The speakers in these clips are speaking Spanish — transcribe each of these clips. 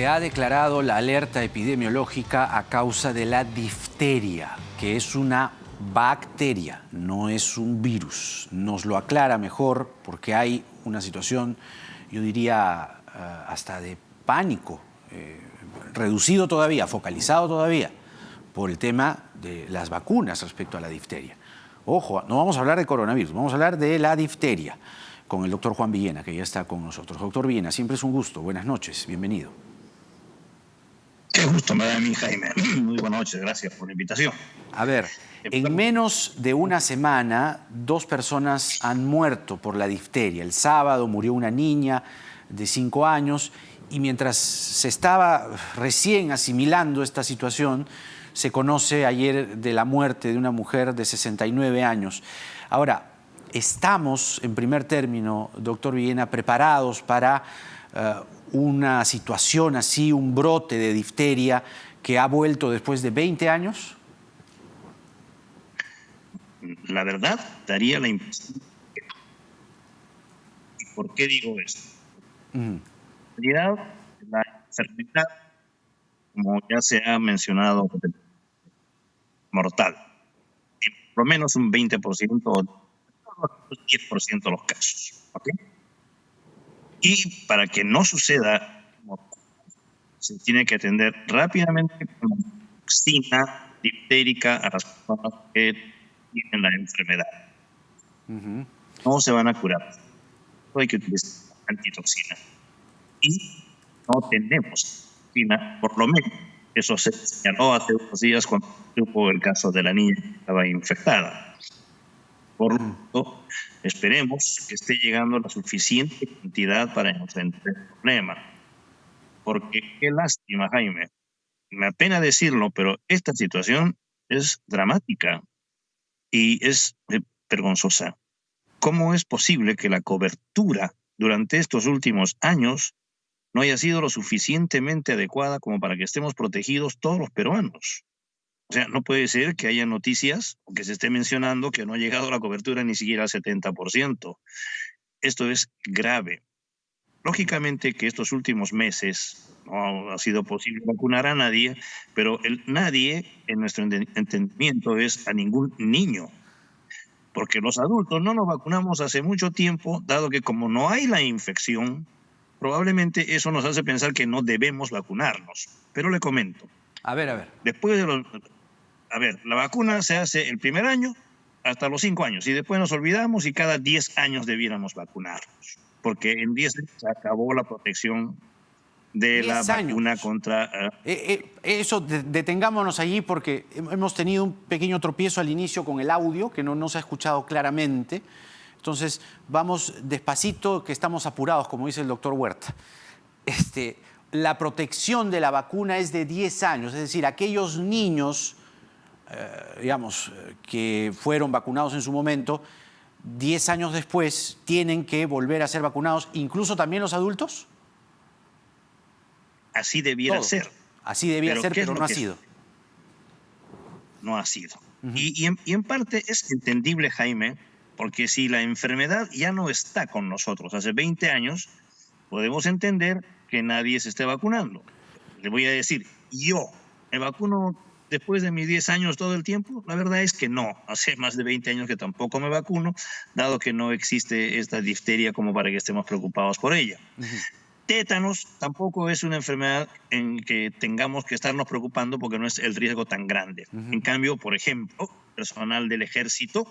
Se ha declarado la alerta epidemiológica a causa de la difteria, que es una bacteria, no es un virus. Nos lo aclara mejor porque hay una situación, yo diría, hasta de pánico, reducido todavía, focalizado todavía, por el tema de las vacunas respecto a la difteria. Ojo, no vamos a hablar de coronavirus, vamos a hablar de la difteria con el doctor Juan Villena, que ya está con nosotros. Doctor Villena, siempre es un gusto. Buenas noches, bienvenido. Qué gusto me da a mí, Jaime. Muy buenas noches, gracias por la invitación. A ver, en menos de una semana, 2 personas han muerto por la difteria. El sábado murió una niña de 5 años y mientras se estaba recién asimilando esta situación, se conoce ayer de la muerte de una mujer de 69 años. Ahora, estamos, en primer término, doctor Villena, preparados para una situación así, un brote de difteria que ha vuelto después de 20 años? La verdad, daría la impresión. ¿Y por qué digo esto? En realidad, la enfermedad, como ya se ha mencionado, mortal, en por lo menos un 20% o un 10% de los casos. ¿Okay? Y para que no suceda, se tiene que atender rápidamente con la toxina diftérica a las personas que tienen la enfermedad. No se van a curar. Hay que utilizar antitoxina. Y no tenemos toxina, por lo menos. Eso se señaló hace unos días cuando hubo el caso de la niña que estaba infectada. Por lo tanto, esperemos que esté llegando la suficiente cantidad para enfrentar el problema. Porque qué lástima, Jaime. Me apena decirlo, pero esta situación es dramática y es vergonzosa. ¿Cómo es posible que la cobertura durante estos últimos años no haya sido lo suficientemente adecuada como para que estemos protegidos todos los peruanos? O sea, no puede ser que haya noticias o que se esté mencionando que no ha llegado la cobertura ni siquiera al 70%. Esto es grave. Lógicamente que estos últimos meses no ha sido posible vacunar a nadie, pero el nadie, en nuestro entendimiento, es a ningún niño. Porque los adultos no nos vacunamos hace mucho tiempo, dado que como no hay la infección, probablemente eso nos hace pensar que no debemos vacunarnos. Pero le comento. A ver. Después de la vacuna se hace el primer año hasta los 5 años y después nos olvidamos y cada 10 años debiéramos vacunarnos. Porque en 10 años se acabó la protección de la vacuna contra... Eso, detengámonos allí porque hemos tenido un pequeño tropiezo al inicio con el audio que no se ha escuchado claramente. Entonces, vamos despacito, que estamos apurados, como dice el doctor Huerta. La protección de la vacuna es de 10 años, es decir, aquellos niños, que fueron vacunados en su momento, 10 años después tienen que volver a ser vacunados, incluso también los adultos. Así debiera ser. Así debía ser, pero no ha sido. No ha sido. Y en parte es entendible, Jaime, porque si la enfermedad ya no está con nosotros hace 20 años, podemos entender que nadie se esté vacunando. Le voy a decir, ¿yo me vacuno después de mis 10 años todo el tiempo? La verdad es que no. Hace más de 20 años que tampoco me vacuno, dado que no existe esta difteria como para que estemos preocupados por ella. Tétanos tampoco es una enfermedad en que tengamos que estarnos preocupando porque no es el riesgo tan grande. En cambio, por ejemplo, personal del ejército,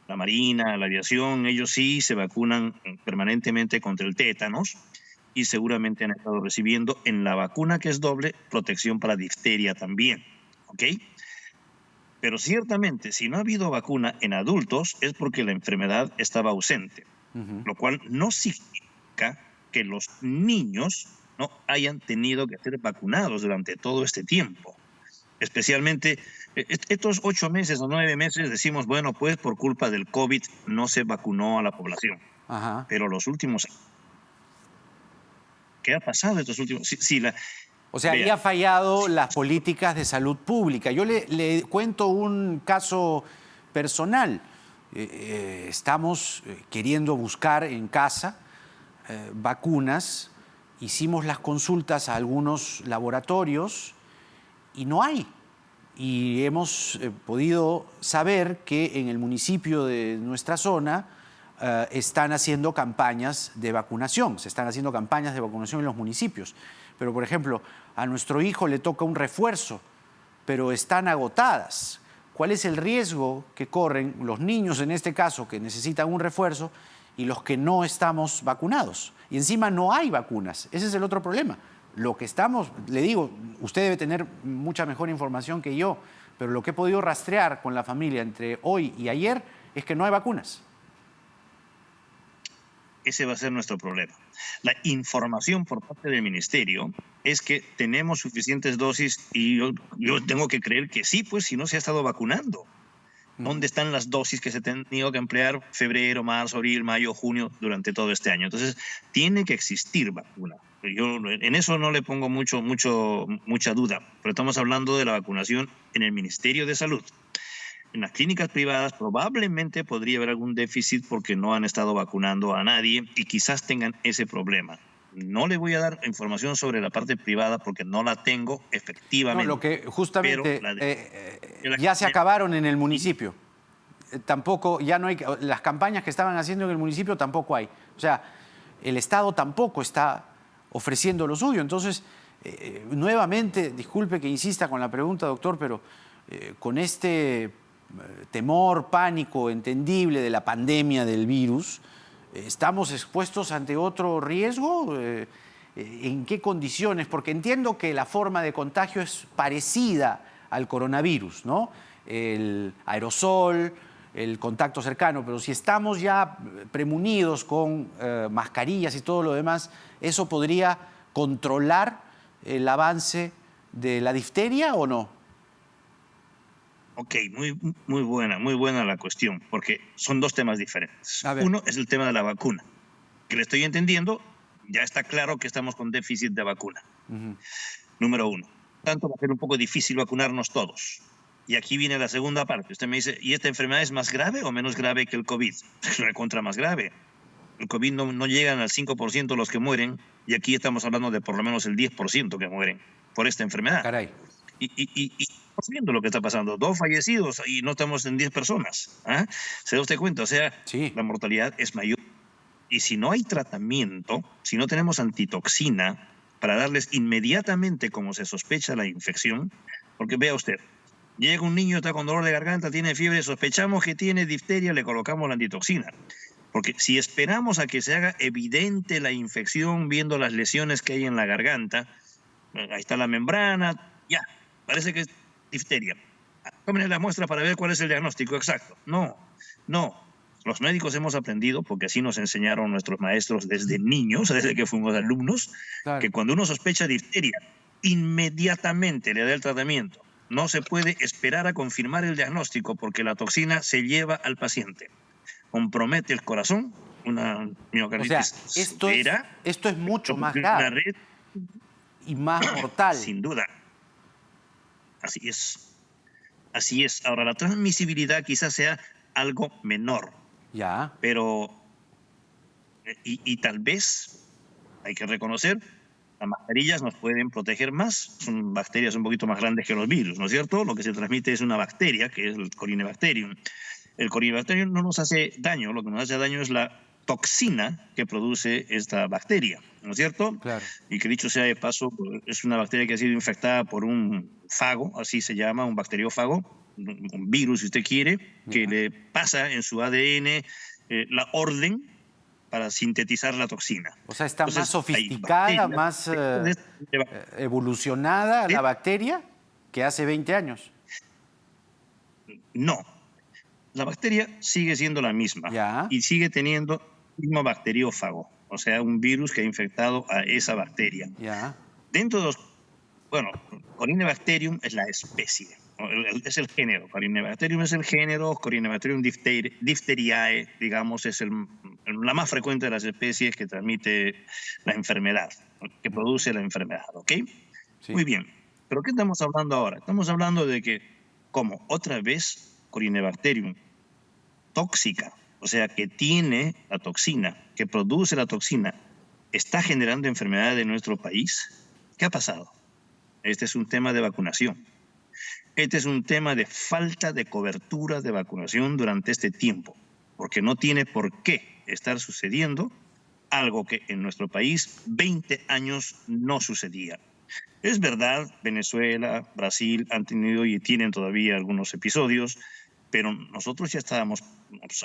la marina, la aviación, ellos sí se vacunan permanentemente contra el tétanos y seguramente han estado recibiendo en la vacuna, que es doble, protección para difteria también. ¿Ok? Pero ciertamente, si no ha habido vacuna en adultos es porque la enfermedad estaba ausente, lo cual no significa que los niños no hayan tenido que ser vacunados durante todo este tiempo. Especialmente estos 8 meses o 9 meses decimos, bueno, pues por culpa del COVID no se vacunó a la población. Pero los últimos... ¿Qué ha pasado estos últimos...? O sea, ahí ha fallado las políticas de salud pública. Yo le cuento un caso personal. Estamos queriendo buscar en casa vacunas hicimos las consultas a algunos laboratorios y no hay. Y hemos podido saber que en el municipio de nuestra zona están haciendo campañas de vacunación, se están haciendo campañas de vacunación en los municipios. Pero, por ejemplo, a nuestro hijo le toca un refuerzo, pero están agotadas. ¿Cuál es el riesgo que corren los niños, en este caso, que necesitan un refuerzo, y los que no estamos vacunados? Y encima no hay vacunas. Ese es el otro problema. Lo que estamos, le digo, usted debe tener mucha mejor información que yo, pero lo que he podido rastrear con la familia entre hoy y ayer es que no hay vacunas. Ese va a ser nuestro problema. La información por parte del ministerio es que tenemos suficientes dosis y yo tengo que creer que sí, pues si no se ha estado vacunando. ¿Dónde están las dosis que se han tenido que emplear febrero, marzo, abril, mayo, junio durante todo este año? Entonces, tiene que existir vacuna. Yo en eso no le pongo mucha duda, pero estamos hablando de la vacunación en el Ministerio de Salud. En las clínicas privadas probablemente podría haber algún déficit porque no han estado vacunando a nadie y quizás tengan ese problema. No le voy a dar información sobre la parte privada porque no la tengo efectivamente. No, lo que justamente ya se acabaron en el municipio. Tampoco, ya no hay, las campañas que estaban haciendo en el municipio tampoco hay. O sea, el Estado tampoco está ofreciendo lo suyo. Entonces, nuevamente, disculpe que insista con la pregunta, doctor, pero con este temor, pánico entendible de la pandemia del virus, ¿estamos expuestos ante otro riesgo? ¿En qué condiciones? Porque entiendo que la forma de contagio es parecida al coronavirus, ¿no? El aerosol, el contacto cercano, pero si estamos ya premunidos con mascarillas y todo lo demás, ¿eso podría controlar el avance de la difteria o no? Ok, muy buena la cuestión, porque son dos temas diferentes. Uno es el tema de la vacuna, que le estoy entendiendo, ya está claro que estamos con déficit de vacuna. Número uno. Tanto va a ser un poco difícil vacunarnos todos. Y aquí viene la segunda parte. Usted me dice, ¿y esta enfermedad es más grave o menos grave que el COVID? Recontra más grave. El COVID no llegan al 5% los que mueren, y aquí estamos hablando de por lo menos el 10% que mueren por esta enfermedad. Caray. Y estamos viendo lo que está pasando. 2 fallecidos y no estamos en 10 personas. ¿Ah? ¿Se da usted cuenta? O sea, sí, la mortalidad es mayor. Y si no hay tratamiento, si no tenemos antitoxina para darles inmediatamente como se sospecha la infección, porque vea usted, llega un niño, está con dolor de garganta, tiene fiebre, sospechamos que tiene difteria, le colocamos la antitoxina. Porque si esperamos a que se haga evidente la infección viendo las lesiones que hay en la garganta, ahí está la membrana, ya, parece que es difteria. Tómenle la muestra para ver cuál es el diagnóstico exacto. No. Los médicos hemos aprendido, porque así nos enseñaron nuestros maestros desde niños, desde que fuimos alumnos, claro, que cuando uno sospecha difteria, inmediatamente le da el tratamiento. No se puede esperar a confirmar el diagnóstico porque la toxina se lleva al paciente. Compromete el corazón, una miocarditis severa. Esto es mucho más grave y más mortal. Sin duda. Así es. Ahora, la transmisibilidad quizás sea algo menor. Ya. Pero, y tal vez, hay que reconocer, las mascarillas nos pueden proteger más. Son bacterias un poquito más grandes que los virus, ¿no es cierto? Lo que se transmite es una bacteria, que es el Corynebacterium. El Corynebacterium no nos hace daño, lo que nos hace daño es la toxina que produce esta bacteria, ¿no es cierto? Claro. Y que dicho sea de paso, es una bacteria que ha sido infectada por un fago, así se llama, un bacteriófago, un virus si usted quiere, que le pasa en su ADN la orden para sintetizar la toxina. O sea, está más sofisticada, más evolucionada la bacteria que hace 20 años. No. La bacteria sigue siendo la misma y sigue teniendo el mismo bacteriófago, o sea, un virus que ha infectado a esa bacteria. Dentro de los... Bueno, Corynebacterium es la especie, es el género. Corynebacterium es el género, Corynebacterium diphtheriae, digamos, es la más frecuente de las especies que transmite la enfermedad, que produce la enfermedad, ¿ok? Sí. Muy bien. ¿Pero qué estamos hablando ahora? Estamos hablando de que, como otra vez, Corynebacterium tóxica, o sea, que tiene la toxina, que produce la toxina está generando enfermedad en nuestro país. ¿Qué ha pasado? Este es un tema de vacunación. Este es un tema de falta de cobertura de vacunación durante este tiempo, porque no tiene por qué estar sucediendo algo que en nuestro país 20 años no sucedía. Es verdad, Venezuela, Brasil han tenido y tienen todavía algunos episodios, pero nosotros ya estábamos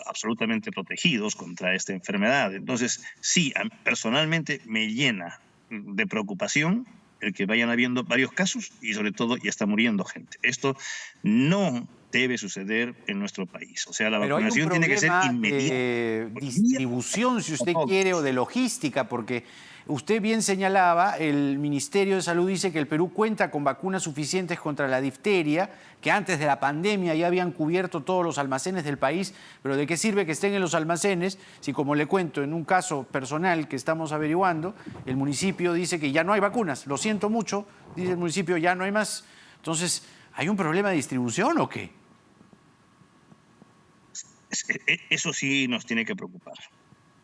absolutamente protegidos contra esta enfermedad. Entonces, sí, personalmente me llena de preocupación el que vayan habiendo varios casos y sobre todo ya está muriendo gente. Esto no debe suceder en nuestro país. O sea, la Pero vacunación tiene que ser hay un inmediata. problema de distribución, si usted quiere, o de logística, porque usted bien señalaba, el Ministerio de Salud dice que el Perú cuenta con vacunas suficientes contra la difteria, que antes de la pandemia ya habían cubierto todos los almacenes del país, pero ¿de qué sirve que estén en los almacenes si, como le cuento, en un caso personal que estamos averiguando, el municipio dice que ya no hay vacunas? Lo siento mucho, dice el municipio, ya no hay más. Entonces, ¿hay un problema de distribución o qué? Eso sí nos tiene que preocupar.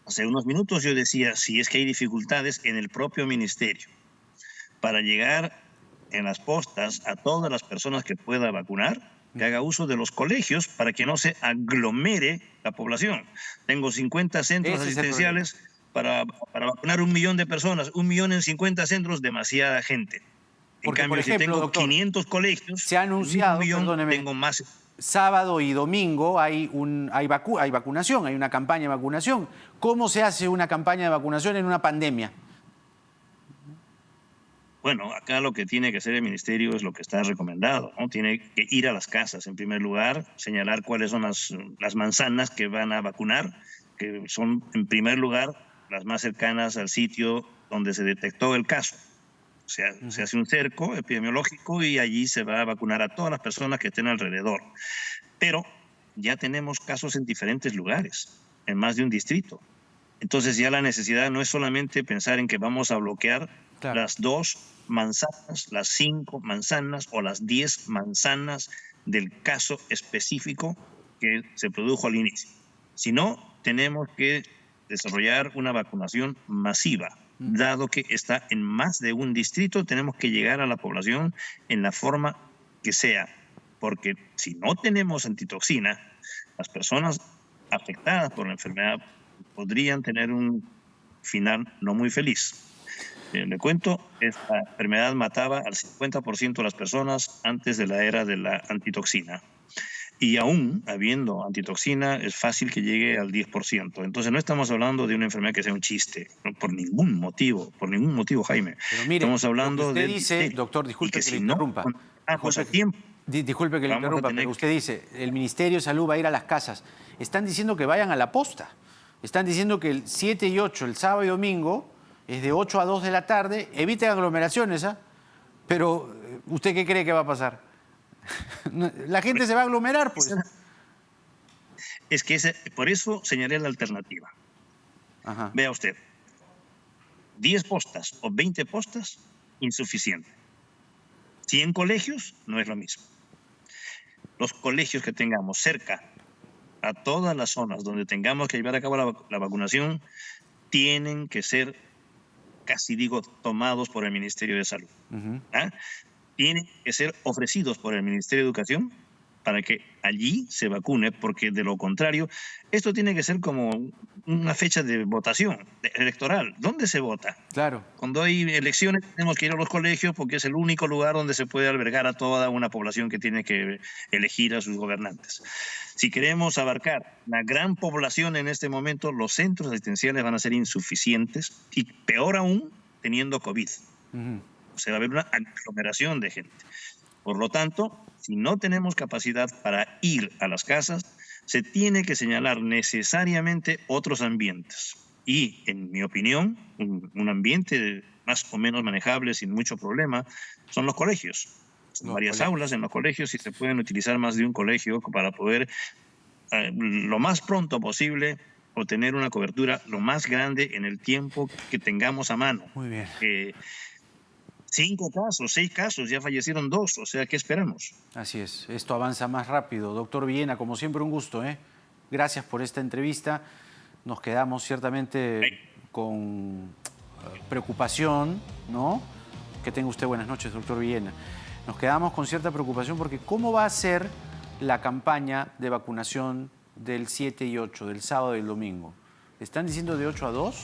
Hace unos minutos yo decía, si es que hay dificultades en el propio ministerio para llegar en las postas a todas las personas que pueda vacunar, que haga uso de los colegios para que no se aglomere la población. Tengo 50 centros asistenciales para vacunar 1 millón de personas, 1 millón en 50 centros, demasiada gente. Porque, en cambio, por ejemplo, si tengo doctor, 500 colegios, se ha anunciado, perdóneme, tengo más. Sábado y domingo hay vacunación, hay una campaña de vacunación. ¿Cómo se hace una campaña de vacunación en una pandemia? Bueno, acá lo que tiene que hacer el ministerio es lo que está recomendado, ¿no? Tiene que ir a las casas, en primer lugar, señalar cuáles son las manzanas que van a vacunar, que son, en primer lugar, las más cercanas al sitio donde se detectó el caso. O sea, se hace un cerco epidemiológico y allí se va a vacunar a todas las personas que estén alrededor. Pero ya tenemos casos en diferentes lugares, en más de un distrito. Entonces ya la necesidad no es solamente pensar en que vamos a bloquear las 2 manzanas, las 5 manzanas o las 10 manzanas del caso específico que se produjo al inicio, sino tenemos que desarrollar una vacunación masiva. Dado que está en más de un distrito, tenemos que llegar a la población en la forma que sea, porque si no tenemos antitoxina, las personas afectadas por la enfermedad podrían tener un final no muy feliz. Le cuento, esta enfermedad mataba al 50% de las personas antes de la era de la antitoxina. Y aún habiendo antitoxina, es fácil que llegue al 10%. Entonces no estamos hablando de una enfermedad que sea un chiste, no, por ningún motivo, Jaime. Pero mire, estamos hablando usted de dice, doctor, disculpe que le interrumpa. Disculpe que le interrumpa, pero usted dice, el Ministerio de Salud va a ir a las casas. Están diciendo que vayan a la posta. Están diciendo que el 7 y 8, el sábado y domingo, es de 8 a 2 de la tarde. Eviten aglomeraciones, ¿ah? Pero, ¿usted qué cree que va a pasar? La gente se va a aglomerar, pues. Es que por eso señalé la alternativa. Ajá. Vea usted, 10 postas o 20 postas, insuficiente. 100 colegios, no es lo mismo. Los colegios que tengamos cerca a todas las zonas donde tengamos que llevar a cabo la vacunación tienen que ser, casi digo, tomados por el Ministerio de Salud. ¿Ah? Tienen que ser ofrecidos por el Ministerio de Educación para que allí se vacune, porque de lo contrario, esto tiene que ser como una fecha de votación electoral. ¿Dónde se vota? Claro. Cuando hay elecciones tenemos que ir a los colegios porque es el único lugar donde se puede albergar a toda una población que tiene que elegir a sus gobernantes. Si queremos abarcar la gran población en este momento, los centros asistenciales van a ser insuficientes y peor aún teniendo COVID. O sea, va a haber una aglomeración de gente. Por lo tanto, si no tenemos capacidad para ir a las casas, se tiene que señalar necesariamente otros ambientes. Y, en mi opinión, un ambiente más o menos manejable, sin mucho problema, son los colegios. Son varias aulas en los colegios y se pueden utilizar más de un colegio para poder, lo más pronto posible, obtener una cobertura lo más grande en el tiempo que tengamos a mano. Muy bien. 5 casos, 6 casos, ya fallecieron 2, o sea, ¿qué esperamos? Así es, esto avanza más rápido. Doctor Villena, como siempre, un gusto, ¿eh? Gracias por esta entrevista. Nos quedamos ciertamente con preocupación, ¿no? Que tenga usted buenas noches, doctor Villena. Nos quedamos con cierta preocupación porque ¿cómo va a ser la campaña de vacunación del 7 y 8, del sábado y el domingo? ¿Están diciendo de 8 a 2?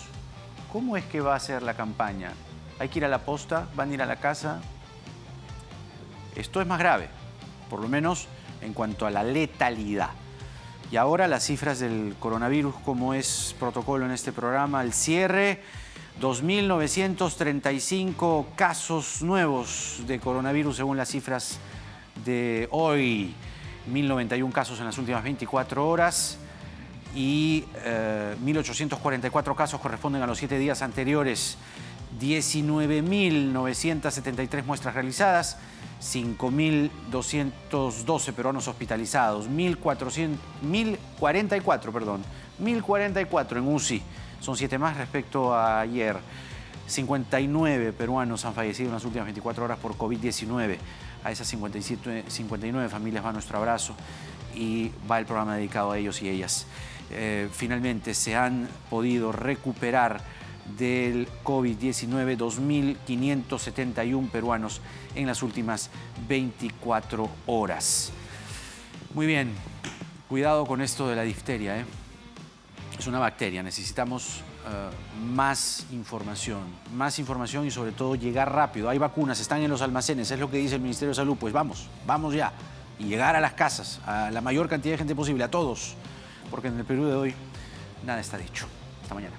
¿Cómo es que va a ser la campaña? ¿Hay que ir a la posta? ¿Van a ir a la casa? Esto es más grave, por lo menos en cuanto a la letalidad. Y ahora las cifras del coronavirus, como es protocolo en este programa, al cierre, 2.935 casos nuevos de coronavirus según las cifras de hoy. 1.091 casos en las últimas 24 horas y 1.844 casos corresponden a los 7 días anteriores. 19.973 muestras realizadas, 5.212 peruanos hospitalizados, 1.044 en UCI, son 7 más respecto a ayer. 59 peruanos han fallecido en las últimas 24 horas por COVID-19. A esas 59 familias va nuestro abrazo y va el programa dedicado a ellos y ellas. Finalmente se han podido recuperar del COVID-19 2.571 peruanos en las últimas 24 horas. Muy bien, cuidado con esto de la difteria, ¿eh? Es una bacteria, necesitamos más información y sobre todo llegar rápido. Hay vacunas, están en los almacenes, es lo que dice el Ministerio de Salud. Pues vamos ya. Y llegar a las casas, a la mayor cantidad de gente posible, a todos. Porque en el Perú de hoy nada está dicho. Hasta mañana.